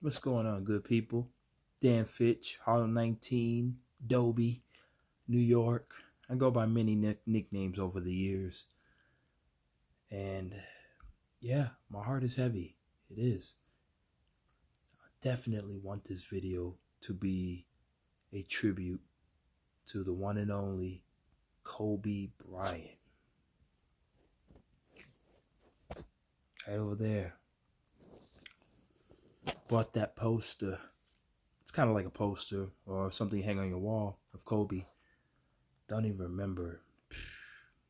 What's going on, good people? Dan Fitch, Harlem 19, Dobie, New York. I go by many nicknames over the years. And yeah, my heart is heavy. It is. I definitely want this video to be a tribute to the one and only Kobe Bryant. Right over there. Bought that poster. It's kind of like a poster or something hang on your wall of Kobe. Don't even remember. A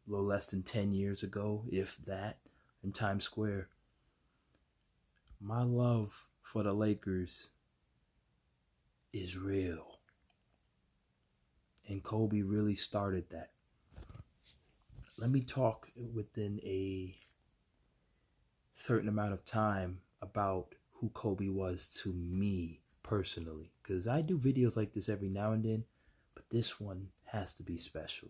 little less than 10 years ago, if that, in Times Square. My love for the Lakers is real. And Kobe really started that. Let me talk within a certain amount of time about who Kobe was to me personally. Because I do videos like this every now and then, but this one has to be special.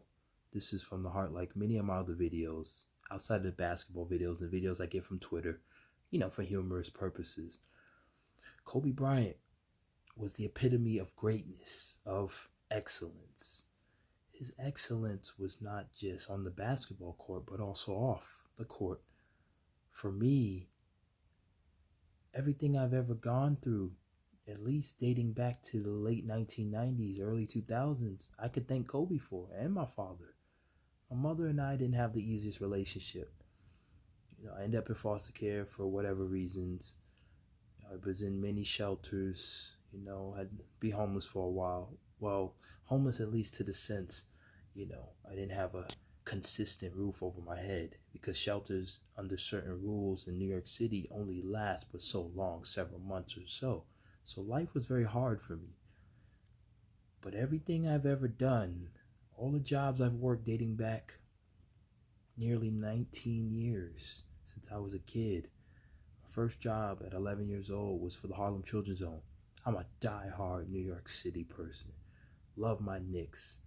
This is from the heart, like many of my other videos, outside of the basketball videos, the videos I get from Twitter, for humorous purposes. Kobe Bryant was the epitome of greatness, of excellence. His excellence was not just on the basketball court, but also off the court. For me, everything I've ever gone through, at least dating back to the late 1990s, early 2000s, I could thank Kobe for, and my father. My mother and I didn't have the easiest relationship. I ended up in foster care for whatever reasons. I was in many shelters, I'd be homeless for a while. Well, homeless at least to the sense, I didn't have a consistent roof over my head because shelters under certain rules in New York City only last but so long, several months or so. So life was very hard for me. But everything I've ever done, all the jobs I've worked dating back nearly 19 years since I was a kid. My first job at 11 years old was for the Harlem Children's Home. I'm a die-hard New York City person. Love my Knicks.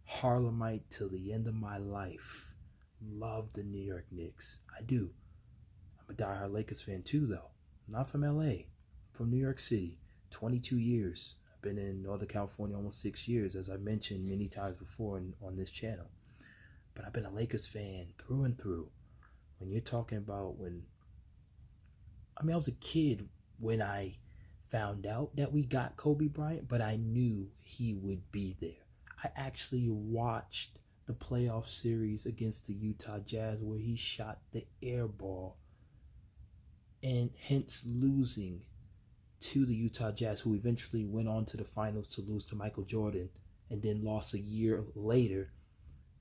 Harlemite till the end of my life. Love the New York Knicks. I do. I'm a die-hard Lakers fan too, though. Not from LA. From New York City. 22 years. I've been in Northern California almost 6 years, as I mentioned many times before on this channel. But I've been a Lakers fan through and through. When you're talking about I was a kid when I found out that we got Kobe Bryant, but I knew he would be there. I actually watched the playoff series against the Utah Jazz where he shot the air ball and hence losing to the Utah Jazz, who eventually went on to the finals to lose to Michael Jordan and then lost a year later,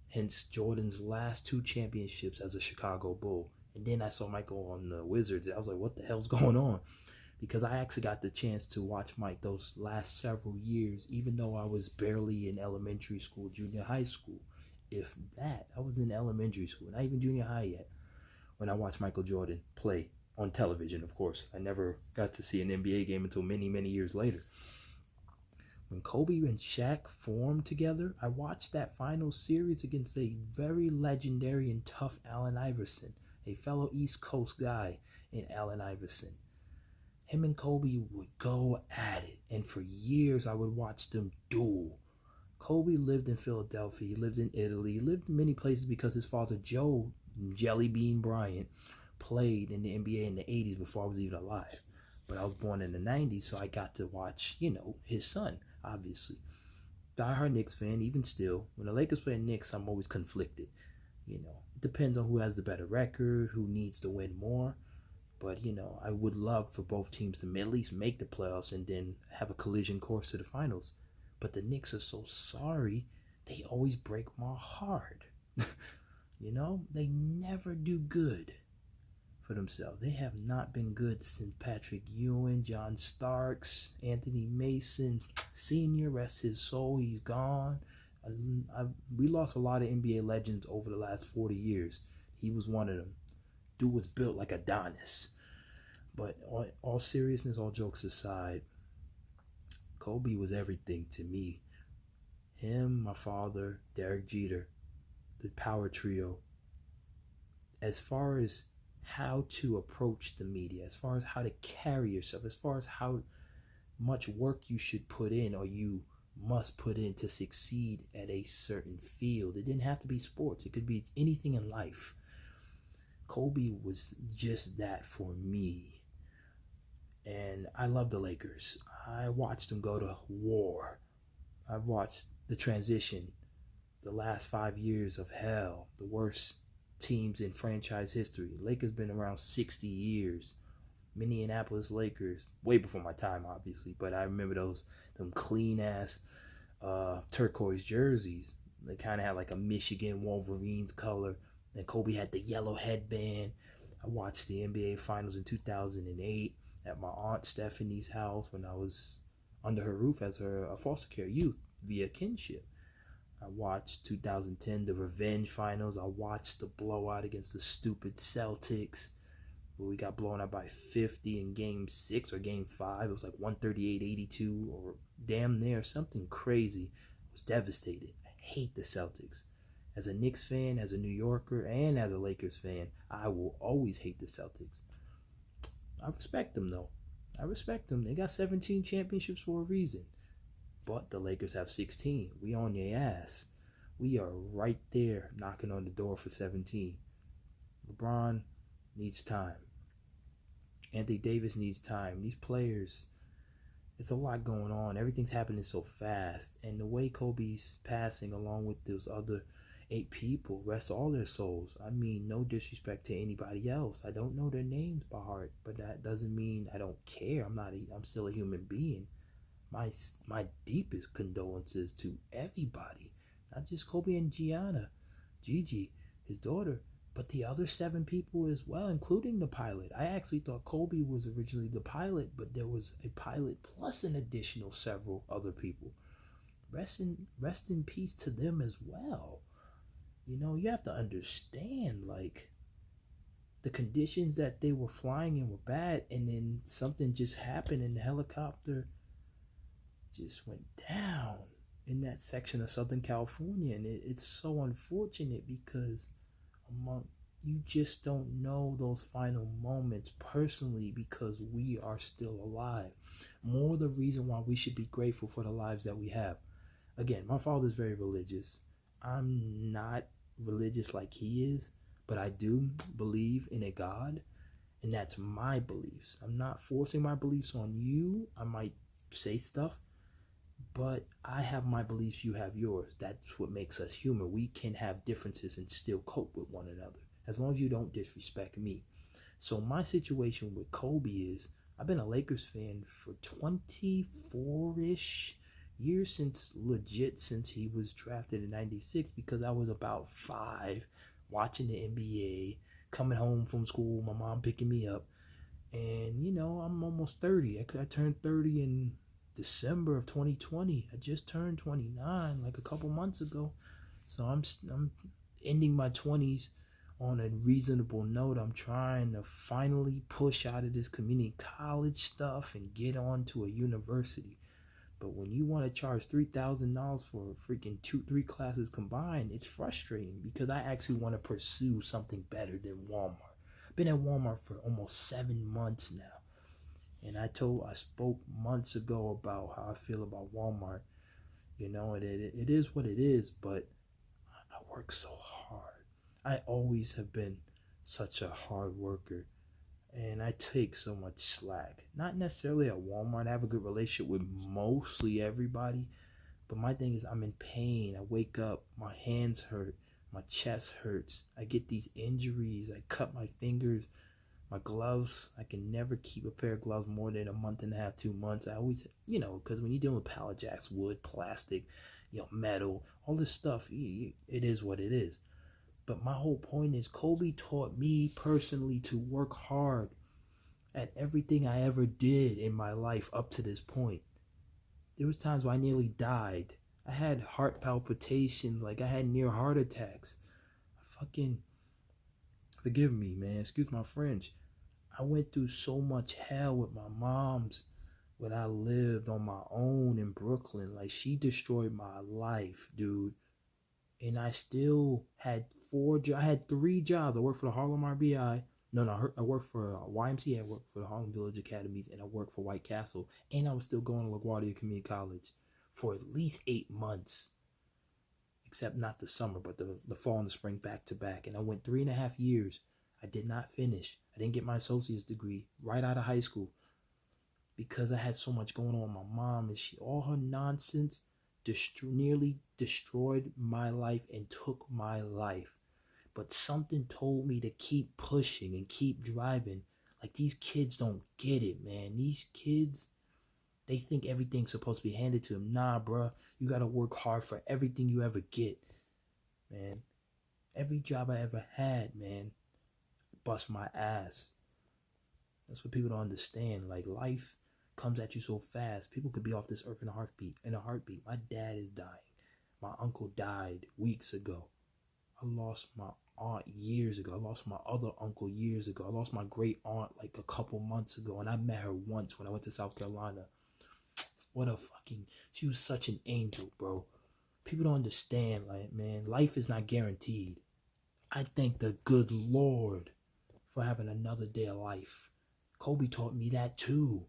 hence Jordan's last 2 championships as a Chicago Bull. And then I saw Michael on the Wizards, and I was like, what the hell's going on? Because I actually got the chance to watch Mike those last several years, even though I was barely in elementary school, junior high school. If that, I was in elementary school, not even junior high yet, when I watched Michael Jordan play on television, of course. I never got to see an NBA game until many, many years later. When Kobe and Shaq formed together, I watched that final series against a very legendary and tough Allen Iverson, a fellow East Coast guy in Allen Iverson. Him and Kobe would go at it, and for years I would watch them duel. Kobe lived in Philadelphia, he lived in Italy, he lived in many places because his father, Joe Jelly Bean Bryant, played in the NBA in the 80s before I was even alive. But I was born in the 90s, so I got to watch, his son, obviously. Die-hard Knicks fan, even still. When the Lakers play Knicks, I'm always conflicted. It depends on who has the better record, who needs to win more. But, I would love for both teams to at least make the playoffs and then have a collision course to the finals. But the Knicks are so sorry. They always break my heart. They never do good for themselves. They have not been good since Patrick Ewing, John Starks, Anthony Mason, Sr., rest his soul, he's gone. We lost a lot of NBA legends over the last 40 years. He was one of them. Dude was built like Adonis. But all seriousness, all jokes aside, Kobe was everything to me. Him, my father, Derek Jeter, the power trio. As far as how to approach the media, as far as how to carry yourself, as far as how much work you should put in or you must put in to succeed at a certain field. It didn't have to be sports, it could be anything in life. Kobe was just that for me. And I love the Lakers. I watched them go to war. I've watched the transition, the last 5 years of hell, the worst teams in franchise history. Lakers been around 60 years. Minneapolis Lakers, way before my time, obviously, but I remember them clean ass turquoise jerseys. They kind of had like a Michigan Wolverines color. And Kobe had the yellow headband. I watched the NBA Finals in 2008 at my aunt Stephanie's house when I was under her roof as a foster care youth via kinship. I watched 2010, the revenge finals. I watched the blowout against the stupid Celtics. We got blown out by 50 in game 6 or game 5. It was like 138-82 or damn near something crazy. I was devastated. I hate the Celtics. As a Knicks fan, as a New Yorker, and as a Lakers fan, I will always hate the Celtics. I respect them though. I respect them. They got 17 championships for a reason. But the Lakers have 16. We on their ass. We are right there knocking on the door for 17. LeBron needs time. Anthony Davis needs time. These players, it's a lot going on. Everything's happening so fast. And the way Kobe's passing along with those other 8 people, rest all their souls. I mean, no disrespect to anybody else. I don't know their names by heart, but that doesn't mean I don't care. I'm still a human being. My deepest condolences to everybody. Not just Kobe and Gigi, his daughter, but the other 7 people as well, including the pilot. I actually thought Kobe was originally the pilot, but there was a pilot plus an additional several other people. Rest in peace to them as well. You know, you have to understand, like, the conditions that they were flying in were bad, and then something just happened and the helicopter just went down in that section of Southern California. And it's so unfortunate because you just don't know those final moments personally because we are still alive. More the reason why we should be grateful for the lives that we have. Again, my father's very religious. I'm not religious like he is, but I do believe in a God, and that's my beliefs. I'm not forcing my beliefs on you. I might say stuff, but I have my beliefs, you have yours. That's what makes us human. We can have differences and still cope with one another, as long as you don't disrespect me. So my situation with Kobe is, I've been a Lakers fan for 24-ish years, since he was drafted in 96, because I was about 5 watching the NBA, coming home from school, my mom picking me up. And, you know, I'm almost 30. I turned 30 in December of 2020. I just turned 29 like a couple months ago. So I'm ending my 20s on a reasonable note. I'm trying to finally push out of this community college stuff and get on to a university. But when you want to charge $3,000 for freaking 2-3 classes combined, it's frustrating because I actually want to pursue something better than Walmart. I've been at Walmart for almost 7 months now. And I spoke months ago about how I feel about Walmart. You know, it is what it is, but I work so hard. I always have been such a hard worker. And I take so much slack. Not necessarily at Walmart. I have a good relationship with mostly everybody. But my thing is, I'm in pain. I wake up, my hands hurt, my chest hurts. I get these injuries. I cut my fingers, my gloves. I can never keep a pair of gloves more than a month and a half, 2 months. I always, because when you're dealing with pallet jacks, wood, plastic, metal, all this stuff, it is what it is. But my whole point is, Kobe taught me personally to work hard at everything I ever did in my life up to this point. There was times where I nearly died. I had heart palpitations, like I had near heart attacks. Forgive me, man, excuse my French. I went through so much hell with my mom's when I lived on my own in Brooklyn. Like, she destroyed my life, dude. And I still had 3 jobs. I worked for the Harlem RBI. No, I worked for YMCA, I worked for the Harlem Village Academies, and I worked for White Castle. And I was still going to LaGuardia Community College for at least 8 months, except not the summer, but the fall and the spring back to back. And I went 3.5 years. I did not finish. I didn't get my associate's degree right out of high school because I had so much going on. My mom and all her nonsense nearly destroyed my life and took my life. But something told me to keep pushing and keep driving. Like, these kids don't get it, man. These kids, they think everything's supposed to be handed to them. Nah, bruh. You got to work hard for everything you ever get, man. Every job I ever had, man, bust my ass. That's what people don't understand. Like, life comes at you so fast. People could be off this earth in a heartbeat. My dad is dying. My uncle died weeks ago. I lost my aunt years ago. I lost my other uncle years ago. I lost my great aunt like a couple months ago, and I met her once when I went to South Carolina. She was such an angel, bro. People don't understand, like, man, life is not guaranteed. I thank the good Lord for having another day of life. Kobe taught me that too.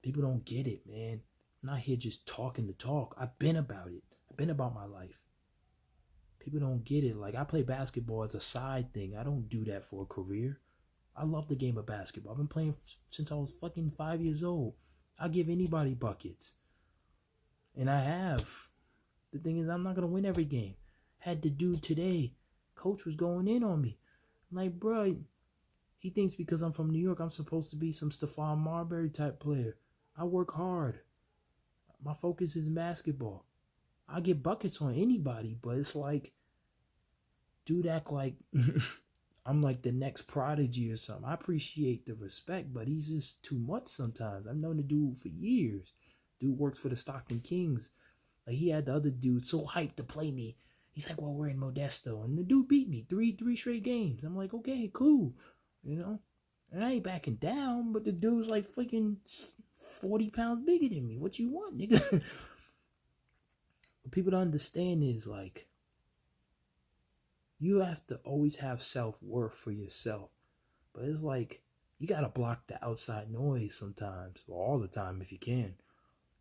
People don't get it, man. I'm not here just talking the talk. I've been about it. I've been about my life. People don't get it. Like, I play basketball as a side thing. I don't do that for a career. I love the game of basketball. I've been playing since I was fucking 5 years old. I give anybody buckets. And I have. The thing is, I'm not going to win every game. Had the dude today. Coach was going in on me. I'm like, bro, he thinks because I'm from New York, I'm supposed to be some Stephon Marbury type player. I work hard. My focus is basketball. I get buckets on anybody, but it's like, dude act like I'm like the next prodigy or something. I appreciate the respect, but he's just too much sometimes. I've known the dude for years. Dude works for the Stockton Kings. Like, he had the other dude so hyped to play me. He's like, well, we're in Modesto. And the dude beat me three straight games. I'm like, okay, cool. You know? And I ain't backing down, but the dude's like freaking 40 pounds bigger than me. What you want, nigga? What people don't understand is, like, you have to always have self-worth for yourself. But it's like, you got to block the outside noise sometimes, or all the time if you can.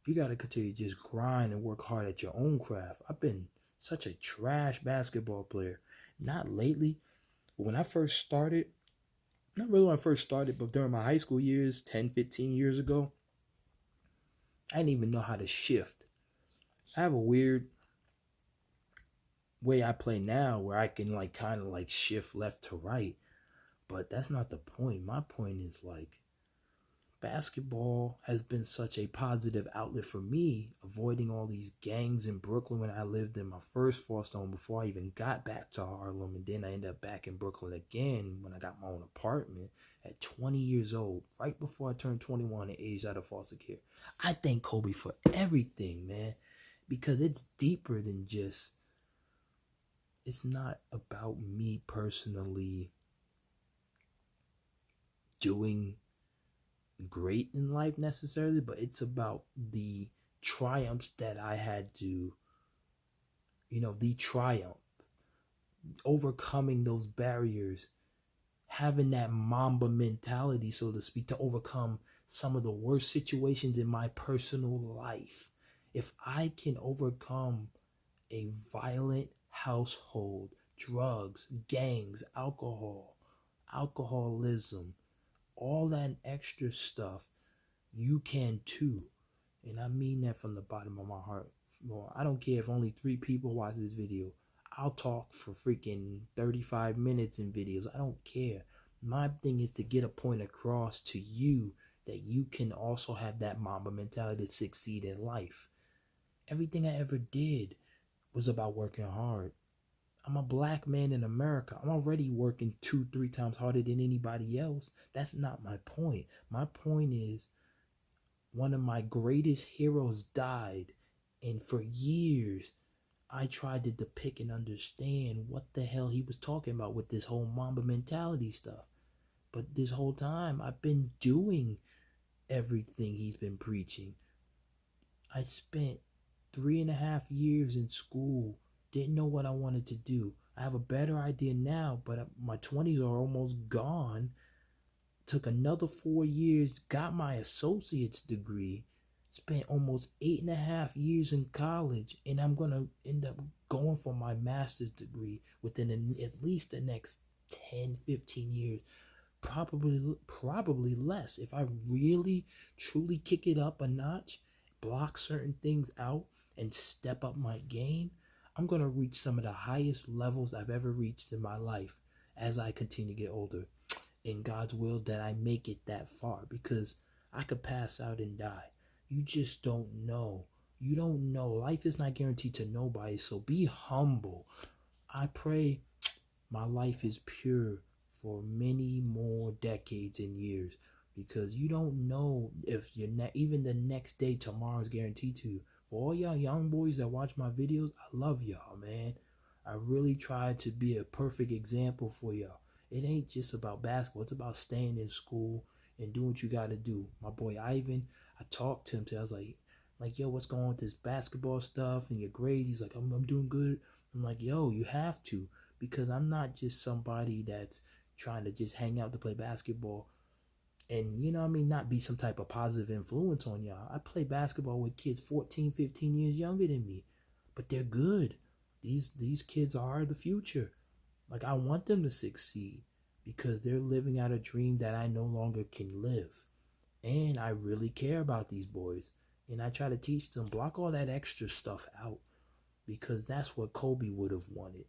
You got to continue to just grind and work hard at your own craft. I've been such a trash basketball player. Not lately, but when I first started, not really when I first started, but during my high school years, 10, 15 years ago, I didn't even know how to shift. I have a weird way I play now where I can like kind of like shift left to right, but that's not the point. My point is, like, basketball has been such a positive outlet for me, avoiding all these gangs in Brooklyn when I lived in my first foster home before I even got back to Harlem. And then I ended up back in Brooklyn again when I got my own apartment at 20 years old, right before I turned 21 and aged out of foster care. I thank Kobe for everything, man, because it's deeper than just, it's not about me personally doing great in life necessarily, but it's about the triumphs that I had to, the triumph, overcoming those barriers, having that Mamba mentality, so to speak, to overcome some of the worst situations in my personal life. If I can overcome a violent household, drugs, gangs, alcoholism, all that extra stuff, you can too. And I mean that from the bottom of my heart. Well, I don't care if only 3 people watch this video. I'll talk for freaking 35 minutes in videos. I don't care. My thing is to get a point across to you that you can also have that Mamba mentality to succeed in life. Everything I ever did was about working hard. I'm a black man in America. I'm already working 2-3 times harder than anybody else. That's not my point. My point is, one of my greatest heroes died, and for years I tried to depict and understand what the hell he was talking about with this whole Mamba mentality stuff. But this whole time I've been doing everything he's been preaching. I spent 3.5 years in school, didn't know what I wanted to do. I have a better idea now, but my 20s are almost gone. took another 4 years, got my associate's degree, spent almost 8.5 years in college, and I'm going to end up going for my master's degree within at least the next 10, 15 years. Probably less. If I really truly kick it up a notch, block certain things out, and step up my game, I'm going to reach some of the highest levels I've ever reached in my life as I continue to get older. In God's will, that I make it that far, because I could pass out and die. You just don't know. You don't know. Life is not guaranteed to nobody, so be humble. I pray my life is pure for many more decades and years, because you don't know if even the next day, tomorrow is guaranteed to you. For all y'all young boys that watch my videos, I love y'all, man. I really try to be a perfect example for y'all. It ain't just about basketball. It's about staying in school and doing what you got to do. My boy Ivan, I talked to him today. I was like, yo, what's going on with this basketball stuff and your grades? He's like, I'm doing good. I'm like, yo, you have to, because I'm not just somebody that's trying to just hang out to play basketball and, you know what I mean, not be some type of positive influence on y'all. I play basketball with kids 14, 15 years younger than me, but they're good. These kids are the future. Like, I want them to succeed because they're living out a dream that I no longer can live. And I really care about these boys. And I try to teach them, block all that extra stuff out, because that's what Kobe would have wanted.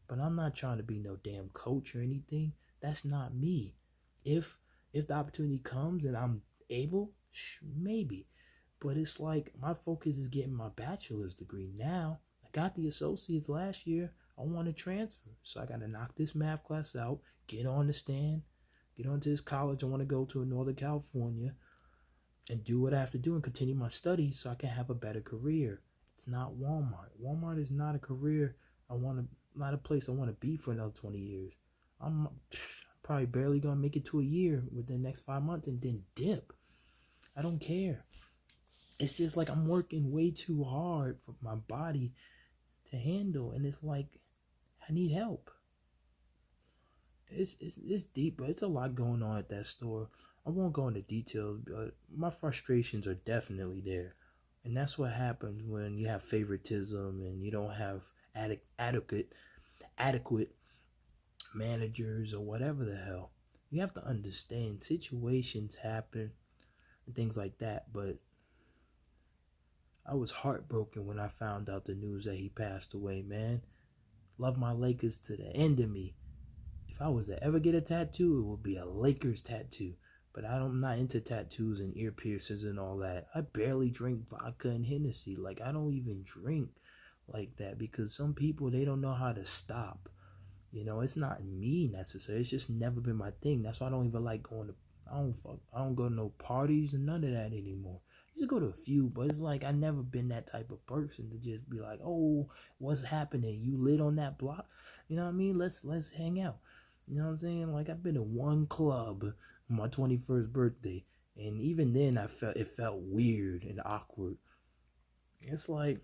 But I'm not trying to be no damn coach or anything. That's not me. If the opportunity comes and I'm able, maybe. But it's like my focus is getting my bachelor's degree now. I got the associates last year. I want to transfer. So I got to knock this math class out, get on the stand, get onto this college I want to go to in Northern California, and do what I have to do and continue my studies so I can have a better career. It's not Walmart. Walmart is not a career not a place I want to be for another 20 years. I'm probably barely going to make it to a year within the next 5 months and then dip. I don't care. It's just like I'm working way too hard for my body to handle, and it's like I need help. It's deep, but it's a lot going on at that store. I won't go into details, but my frustrations are definitely there. And that's what happens when you have favoritism and you don't have adequate managers or whatever the hell. You have to understand situations happen and things like that, but I was heartbroken when I found out the news that he passed away, man. Love my Lakers to the end of me. If I was to ever get a tattoo, it would be a Lakers tattoo. But I'm not into tattoos and ear piercings and all that. I barely drink vodka and Hennessy. Like, I don't even drink like that, because some people, they don't know how to stop. You know, it's not me necessarily. It's just never been my thing. That's why I don't even like going to, I don't go to no parties and none of that anymore. I used to go to a few, but it's like I never been that type of person to just be like, oh, what's happening? You lit on that block? You know what I mean? Let's hang out. You know what I'm saying? Like, I've been to one club on my 21st birthday, and even then it felt weird and awkward. It's like,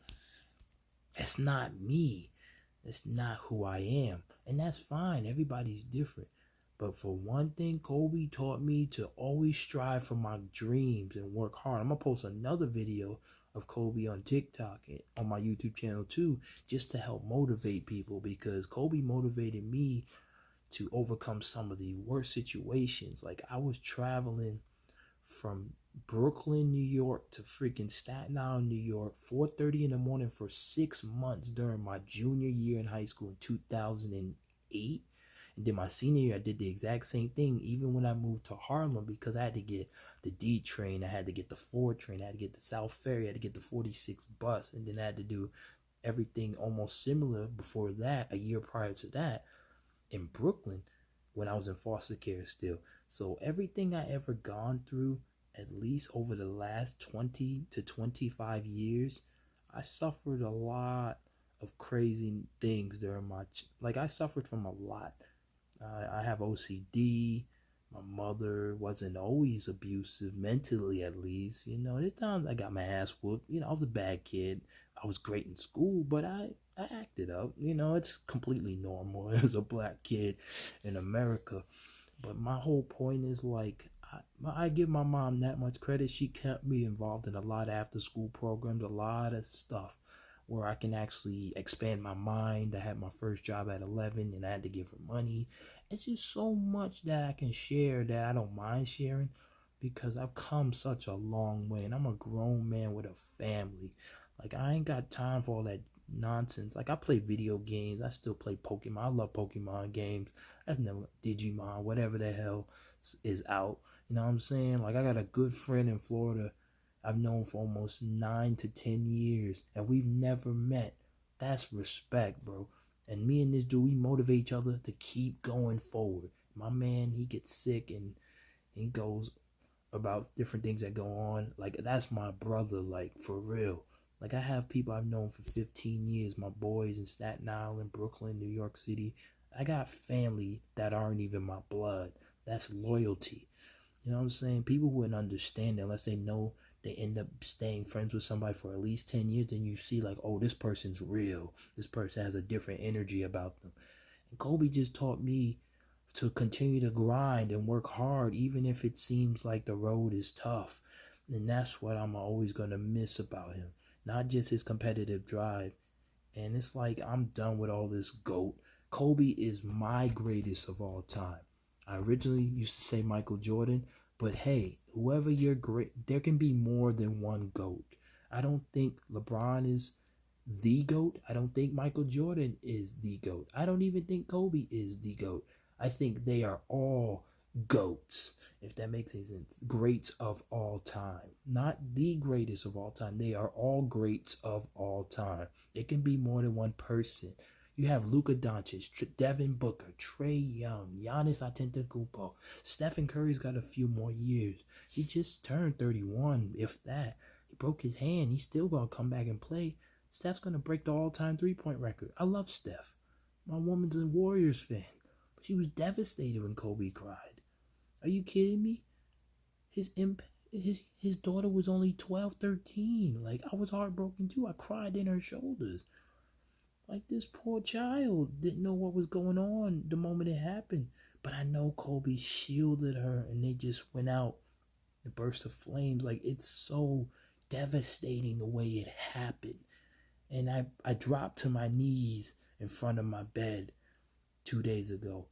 it's not me. It's not who I am. And that's fine. Everybody's different. But for one thing, Kobe taught me to always strive for my dreams and work hard. I'm going to post another video of Kobe on TikTok and on my YouTube channel too, just to help motivate people, because Kobe motivated me to overcome some of the worst situations. Like, I was traveling from Brooklyn, New York to freaking Staten Island, New York, 4:30 in the morning for 6 months during my junior year in high school in 2008. And then my senior year, I did the exact same thing, even when I moved to Harlem, because I had to get the D train, I had to get the 4 train, I had to get the South Ferry, I had to get the 46 bus, and then I had to do everything almost similar before that, a year prior to that, in Brooklyn, when I was in foster care still. So everything I ever gone through, at least over the last 20 to 25 years, I suffered a lot of crazy things during I suffered from a lot. I have OCD. My mother wasn't always abusive, mentally at least. You know, there's times I got my ass whooped. You know, I was a bad kid. I was great in school, but I acted up. You know, it's completely normal as a black kid in America. But my whole point is like, I give my mom that much credit. She kept me involved in a lot of after school programs, a lot of stuff where I can actually expand my mind. I had my first job at 11 and I had to give her money. It's just so much that I can share that I don't mind sharing because I've come such a long way and I'm a grown man with a family. Like, I ain't got time for all that nonsense. Like, I play video games. I still play Pokemon. I love Pokemon games. I've never Digimon, whatever the hell is out. You know what I'm saying? Like, I got a good friend in Florida I've known for almost 9 to 10 years, and we've never met. That's respect, bro. And me and this dude, we motivate each other to keep going forward. My man, he gets sick and he goes about different things that go on. Like, that's my brother, like, for real. Like, I have people I've known for 15 years, my boys in Staten Island, Brooklyn, New York City. I got family that aren't even my blood. That's loyalty. You know what I'm saying? People wouldn't understand it unless they know they end up staying friends with somebody for at least 10 years. Then you see, like, oh, this person's real. This person has a different energy about them. And Kobe just taught me to continue to grind and work hard, even if it seems like the road is tough. And that's what I'm always going to miss about him. Not just his competitive drive. And it's like, I'm done with all this GOAT. Kobe is my greatest of all time. I originally used to say Michael Jordan, but hey, whoever you're great, there can be more than one GOAT. I don't think LeBron is the GOAT. I don't think Michael Jordan is the GOAT. I don't even think Kobe is the GOAT. I think they are all GOATs, if that makes any sense. Greats of all time. Not the greatest of all time. They are all greats of all time. It can be more than one person. You have Luka Doncic, Devin Booker, Trae Young, Giannis Antetokounmpo. Stephen Curry's got a few more years. He just turned 31, if that. He broke his hand. He's still going to come back and play. Steph's going to break the all-time three-point record. I love Steph. My woman's a Warriors fan. But she was devastated when Kobe cried. Are you kidding me? His daughter was only 12, 13. Like, I was heartbroken too. I cried in her shoulders. Like, this poor child didn't know what was going on the moment it happened. But I know Kobe shielded her and they just went out in a burst of flames. Like, it's so devastating the way it happened. And I dropped to my knees in front of my bed 2 days ago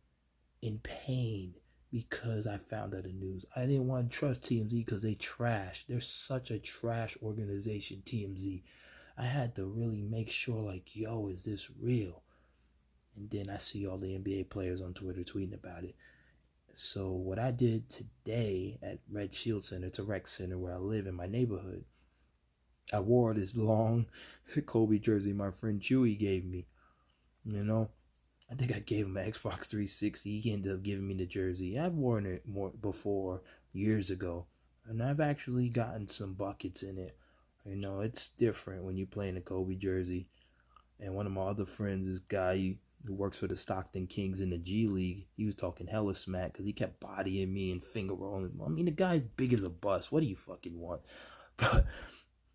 in pain because I found out the news. I didn't want to trust TMZ because they trash. They're such a trash organization, TMZ. I had to really make sure, like, yo, is this real? And then I see all the NBA players on Twitter tweeting about it. So what I did today at Red Shield Center, it's a rec center where I live in my neighborhood, I wore this long Kobe jersey my friend Chewy gave me. You know, I think I gave him an Xbox 360. He ended up giving me the jersey. I've worn it more before, years ago. And I've actually gotten some buckets in it. You know, it's different when you play in a Kobe jersey. And one of my other friends, this guy who works for the Stockton Kings in the G League, he was talking hella smack because he kept bodying me and finger rolling. I mean, the guy's big as a bus. What do you fucking want? But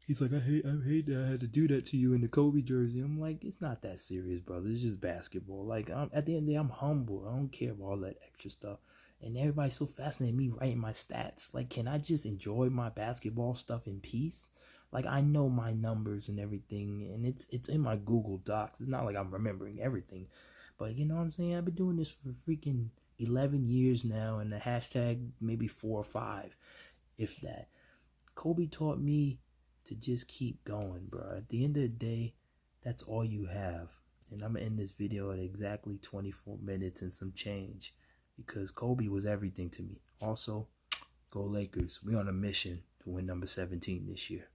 he's like, I hate that I had to do that to you in the Kobe jersey. I'm like, it's not that serious, brother. It's just basketball. Like, at the end of the day, I'm humble. I don't care about all that extra stuff. And everybody's so fascinated with me writing my stats. Like, can I just enjoy my basketball stuff in peace? Like, I know my numbers and everything, and it's in my Google Docs. It's not like I'm remembering everything. But you know what I'm saying? I've been doing this for freaking 11 years now, and the hashtag maybe 4 or 5, if that. Kobe taught me to just keep going, bro. At the end of the day, that's all you have. And I'm going to end this video at exactly 24 minutes and some change because Kobe was everything to me. Also, go Lakers. We're on a mission to win number 17 this year.